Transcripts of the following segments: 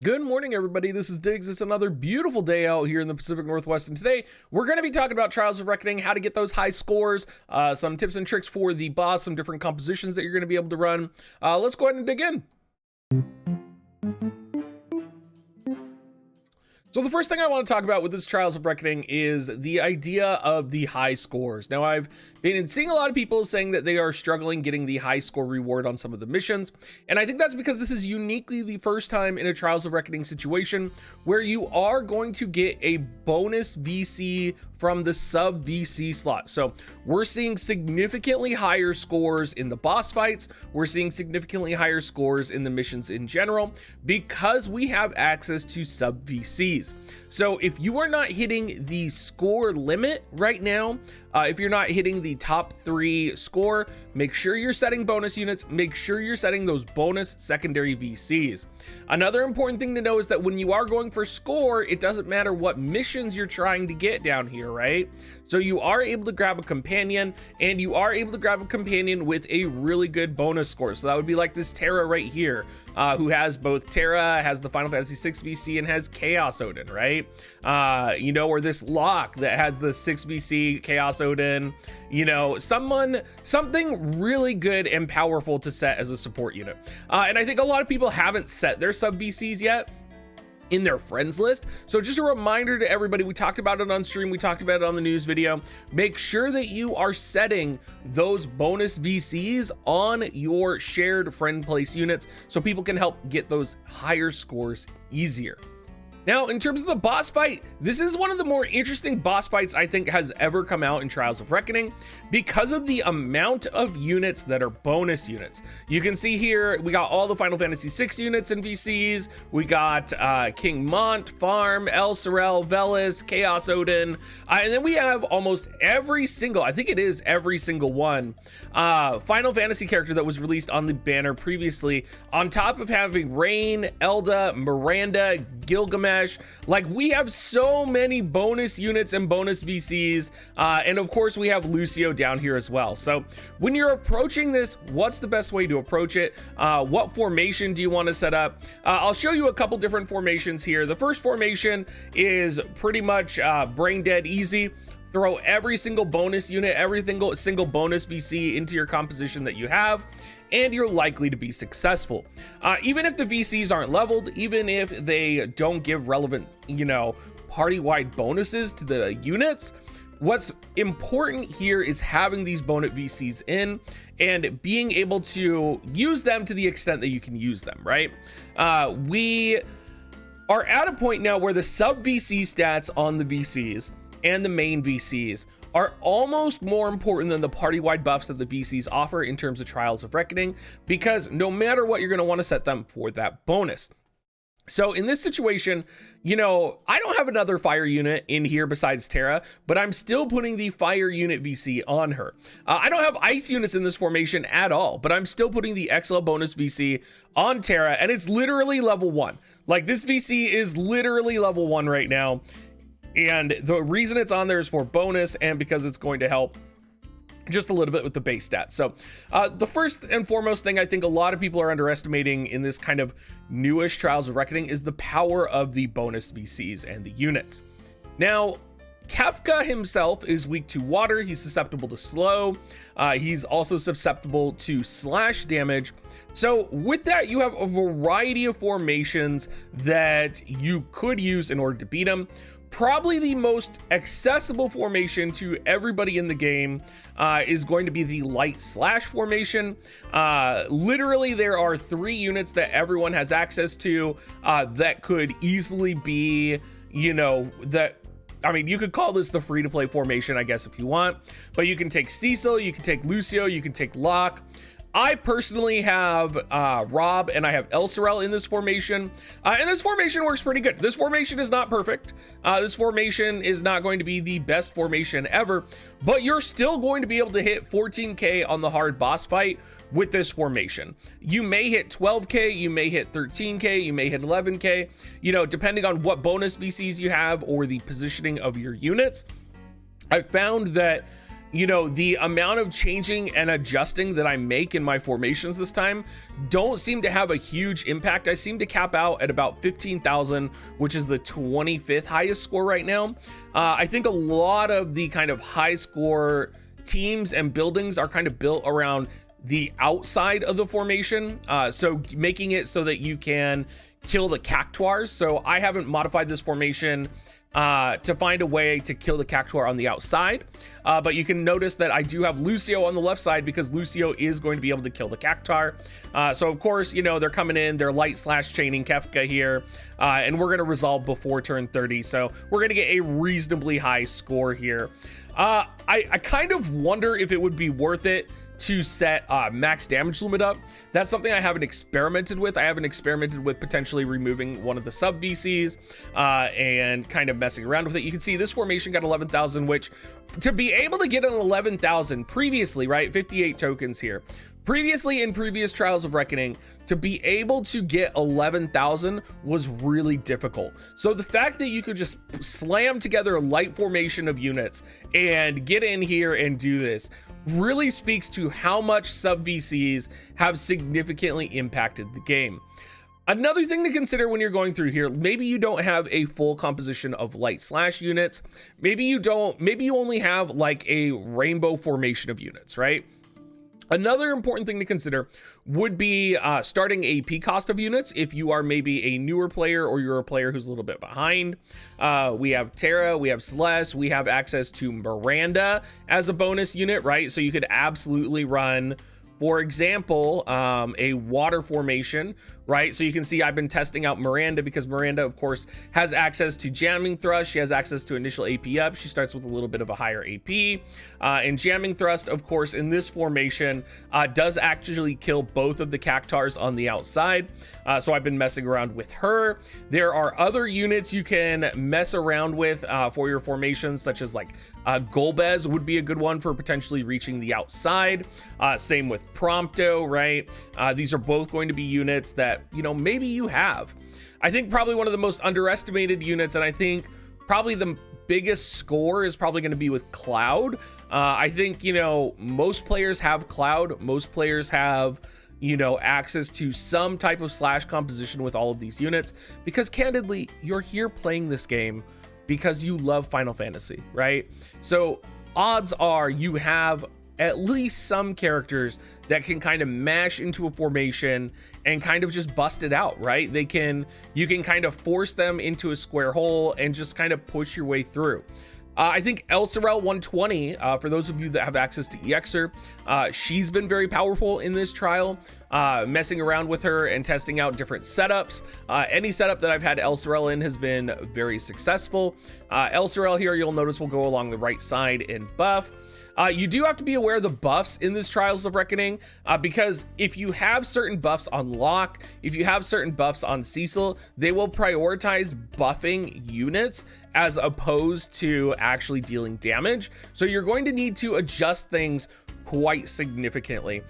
Good morning, everybody. This is Diggs. It's another beautiful day out here in the Pacific Northwest, and today we're going to be talking about Trials of Reckoning, how to get those high scores, some tips and tricks for the boss, some different compositions that you're going to be able to run. Let's go ahead and dig in. So the first thing I want to talk about with this Trials of Reckoning is the idea of the high scores. Now, I've been seeing a lot of people saying that they are struggling getting the high score reward on some of the missions, and I think that's because this is uniquely the first time in a Trials of Reckoning situation where you are going to get a bonus VC from the sub VC slot. So we're seeing significantly higher scores in the boss fights. We're seeing significantly higher scores in the missions in general because we have access to sub VCs. So if you are not hitting the score limit right now, if you're not hitting the top 3 score, make sure you're setting bonus units, make sure you're setting those bonus secondary VCs. Another important thing to know is that when you are going for score, it doesn't matter what missions you're trying to get down here, right? So you are able to grab a companion, and you are able to grab a companion with a really good bonus score. So that would be like this Terra right here, who has both Terra, has the Final Fantasy 6 VC, and has Chaos Odin, right? Or this Locke that has the 6 VC Chaos Odin, something really good and powerful to set as a support unit. And I think a lot of people haven't set their sub VCs yet in their friends list. So just a reminder to everybody, we talked about it on stream, we talked about it on the news video. Make sure that you are setting those bonus VCs on your shared friend place units so people can help get those higher scores easier. Now, in terms of the boss fight, this is one of the more interesting boss fights I think has ever come out in Trials of Reckoning because of the amount of units that are bonus units. You can see here, we got all the Final Fantasy 6 units in VCs. We got King Mont, Farm, El Sorel, Velis, Chaos Odin, and then we have almost every single, I think it is every single one, Final Fantasy character that was released on the banner previously, on top of having Rain, Elda, Miranda, Gilgamesh. Like, we have so many bonus units and bonus VCs, and of course we have Lucio down here as well. So when you're approaching this, what's the best way to approach it? What formation do you want to set up? I'll show you a couple different formations here. The first formation is pretty much brain dead easy. Throw every single bonus unit, every single bonus VC into your composition that you have, and you're likely to be successful. Even if the VCs aren't leveled, even if they don't give relevant, party-wide bonuses to the units, what's important here is having these bonus VCs in and being able to use them to the extent that you can use them, right? We are at a point now where the sub VC stats on the VCs and the main VCs are almost more important than the party-wide buffs that the VCs offer in terms of Trials of Reckoning, because no matter what, you're going to want to set them for that bonus. So in this situation, I don't have another fire unit in here besides Terra, but I'm still putting the fire unit VC on her. I don't have ice units in this formation at all, but I'm still putting the XL bonus VC on Terra, and it's literally level 1. Like, this VC is literally level 1 right now. And the reason it's on there is for bonus and because it's going to help just a little bit with the base stats. So the first and foremost thing I think a lot of people are underestimating in this kind of newish Trials of Reckoning is the power of the bonus VCs and the units. Now, Kefka himself is weak to water. He's susceptible to slow. He's also susceptible to slash damage. So with that, you have a variety of formations that you could use in order to beat him. Probably the most accessible formation to everybody in the game is going to be the light slash formation. Literally, there are 3 units that everyone has access to that could easily be, you could call this the free-to-play formation, I guess, if you want. But you can take Cecil, you can take Lucio, you can take Locke. I personally have Rob and I have El Sorel in this formation, and this formation works pretty good. This formation is not perfect. This formation is not going to be the best formation ever, but you're still going to be able to hit 14k on the hard boss fight with this formation. You may hit 12k, you may hit 13k, you may hit 11k, depending on what bonus VCs you have or the positioning of your units. I found that you know, the amount of changing and adjusting that I make in my formations this time don't seem to have a huge impact. I seem to cap out at about 15,000, which is the 25th highest score right now. I think a lot of the kind of high score teams and buildings are kind of built around the outside of the formation, so making it so that you can kill the cactuars. So I haven't modified this formation to find a way to kill the cactuar on the outside, but you can notice that I do have Lucio on the left side because Lucio is going to be able to kill the cactuar. So of course, you know, they're coming in, they're light slash chaining Kefka here, and we're going to resolve before turn 30, so we're going to get a reasonably high score here. I kind of wonder if it would be worth it to set max damage limit up. That's something I haven't experimented with. I haven't experimented with potentially removing one of the sub VCs and kind of messing around with it. You can see this formation got 11,000, which to be able to get an 11,000 previously, right, 58 tokens here. Previously in previous Trials of Reckoning, to be able to get 11,000 was really difficult. So the fact that you could just slam together a light formation of units and get in here and do this really speaks to how much sub VCs have significantly impacted the game. Another thing to consider when you're going through here, maybe you don't have a full composition of light slash units. Maybe you only have like a rainbow formation of units, right? Another important thing to consider would be starting AP cost of units if you are maybe a newer player or you're a player who's a little bit behind. We have Terra, we have Celeste, we have access to Miranda as a bonus unit, right? So you could absolutely run, for example, a water formation, right? So you can see I've been testing out Miranda because Miranda, of course, has access to jamming thrust. She has access to initial AP up. She starts with a little bit of a higher AP. And jamming thrust, of course, in this formation does actually kill both of the cactuars on the outside. So I've been messing around with her. There are other units you can mess around with for your formations, such as like Golbez would be a good one for potentially reaching the outside. Same with Prompto, right? These are both going to be units that, you know, maybe you have. I think probably one of the most underestimated units, and I think probably the biggest score is probably going to be with Cloud. I think, you know, most players have Cloud. Most players have, you know, access to some type of slash composition with all of these units, because candidly, you're here playing this game because you love Final Fantasy, right? So odds are you have at least some characters that can kind of mash into a formation and kind of just bust it out, right? You can kind of force them into a square hole and just kind of push your way through. I think Elsorel 120, for those of you that have access to EXer, she's been very powerful in this trial, messing around with her and testing out different setups. Any setup that I've had Elsorel in has been very successful. Elsorel here, you'll notice, will go along the right side in buff. You do have to be aware of the buffs in this Trials of Reckoning, because if you have certain buffs on Locke, if you have certain buffs on Cecil, they will prioritize buffing units as opposed to actually dealing damage. So you're going to need to adjust things quite significantly.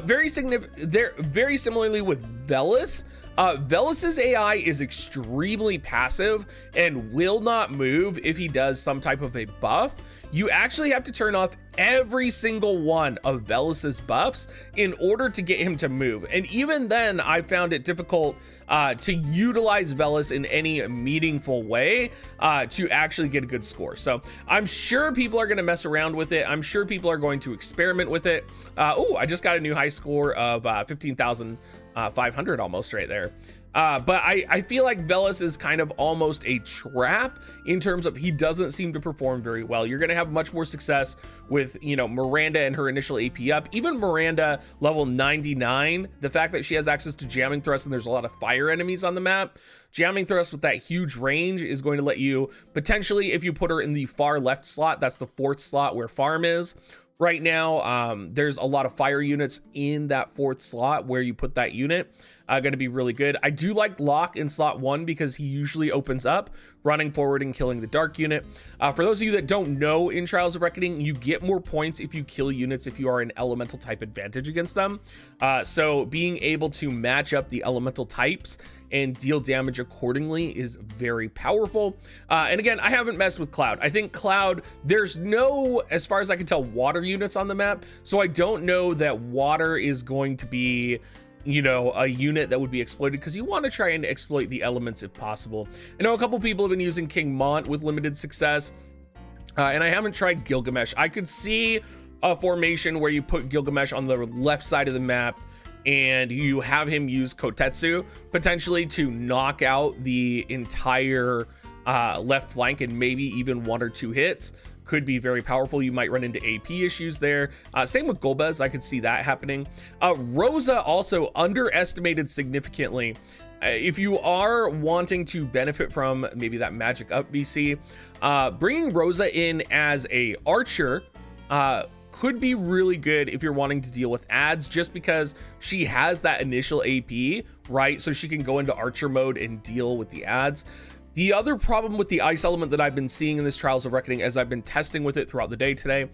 Very similarly with Velis. Velis's AI is extremely passive and will not move if he does some type of a buff. You actually have to turn off every single one of Velis's buffs in order to get him to move. And even then, I found it difficult to utilize Velis in any meaningful way to actually get a good score. So I'm sure people are going to mess around with it. I'm sure people are going to experiment with it. Oh, I just got a new high score of 15,500 almost right there. But I feel like Velis is kind of almost a trap in terms of he doesn't seem to perform very well. You're going to have much more success with, you know, Miranda and her initial AP up. Even Miranda level 99, the fact that she has access to jamming thrust and there's a lot of fire enemies on the map, jamming thrust with that huge range is going to let you potentially, if you put her in the far left slot, that's the 4th slot where farm is. Right now, there's a lot of fire units in that 4th slot where you put that unit. going to be really good. I do like Locke in slot 1 because he usually opens up running forward and killing the dark unit. For those of you that don't know, in Trials of Reckoning, you get more points if you kill units if you are an elemental type advantage against them. So being able to match up the elemental types and deal damage accordingly is very powerful. And again, I haven't messed with Cloud. I think Cloud, there's no, as far as I can tell, water units on the map. So I don't know that water is going to be, you know, a unit that would be exploited, because you want to try and exploit the elements if possible. I know a couple people have been using King Mont with limited success, and I haven't tried Gilgamesh. I could see a formation where you put Gilgamesh on the left side of the map and you have him use Kotetsu potentially to knock out the entire left flank, and maybe even 1 or 2 hits. Could be very powerful. You might run into AP issues there. Same with Golbez. I could see that happening. Rosa also underestimated significantly. If you are wanting to benefit from maybe that magic up VC, bringing Rosa in as a archer could be really good if you're wanting to deal with ads, just because she has that initial AP, right? So she can go into archer mode and deal with the ads. The other problem with the ice element that I've been seeing in this Trials of Reckoning, as I've been testing with it throughout the day today,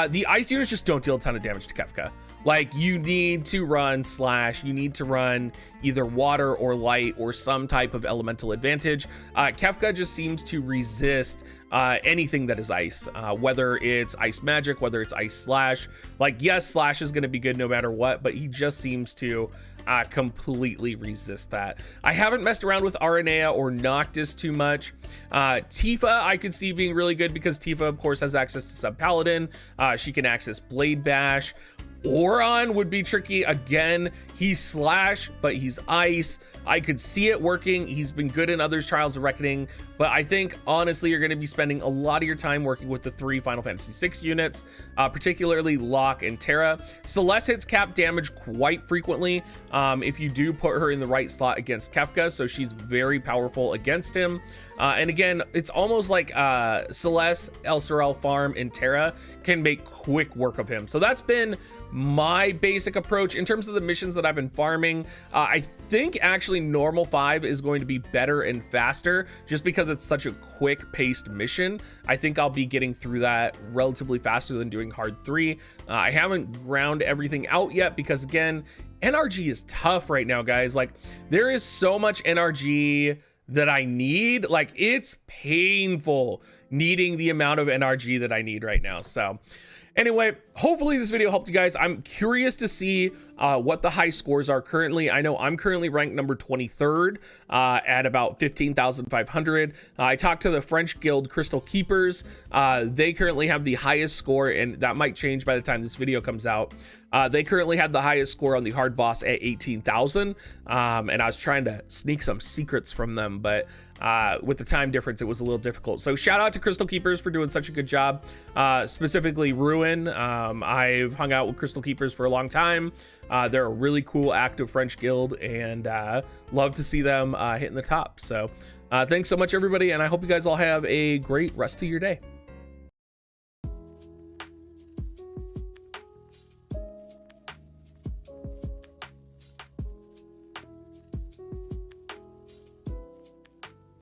the ice units just don't deal a ton of damage to Kefka. Like, you need to run Slash, you need to run either water or light or some type of elemental advantage. Kefka just seems to resist anything that is ice, whether it's ice magic, whether it's ice slash. Like, yes, Slash is going to be good no matter what, but he just seems to completely resist that. I haven't messed around with Aranea or Noctis too much. Tifa I could see being really good, because Tifa of course has access to Sub Paladin. She can access Blade Bash. Oron would be tricky. Again, he's Slash, but he's ice. I could see it working. He's been good in other Trials of Reckoning, but I think honestly you're going to be spending a lot of your time working with the 3 Final Fantasy VI units, particularly Locke and Terra. Celeste hits cap damage quite frequently if you do put her in the right slot against Kefka, so she's very powerful against him. And again, it's almost like Celeste, El Sorel Farm, and Terra can make quick work of him. So that's been my basic approach. In terms of the missions that I've been farming, I think actually normal 5 is going to be better and faster, just because it's such a quick paced mission. I think I'll be getting through that relatively faster than doing hard 3. I haven't ground everything out yet, because again, NRG is tough right now, guys. Like, there is so much NRG that I need. Like, it's painful needing the amount of NRG that I need right now. So anyway, hopefully this video helped you guys. I'm curious to see what the high scores are currently. I know I'm currently ranked number 23rd at about 15,500. I talked to the French guild Crystal Keepers. They currently have the highest score, and that might change by the time this video comes out. They currently had the highest score on the hard boss at 18,000. And I was trying to sneak some secrets from them, but with the time difference, it was a little difficult. So shout out to Crystal Keepers for doing such a good job. Specifically Ruin. I've hung out with Crystal Keepers for a long time. They're a really cool active French guild, and love to see them hitting the top. So thanks so much, everybody, and I hope you guys all have a great rest of your day.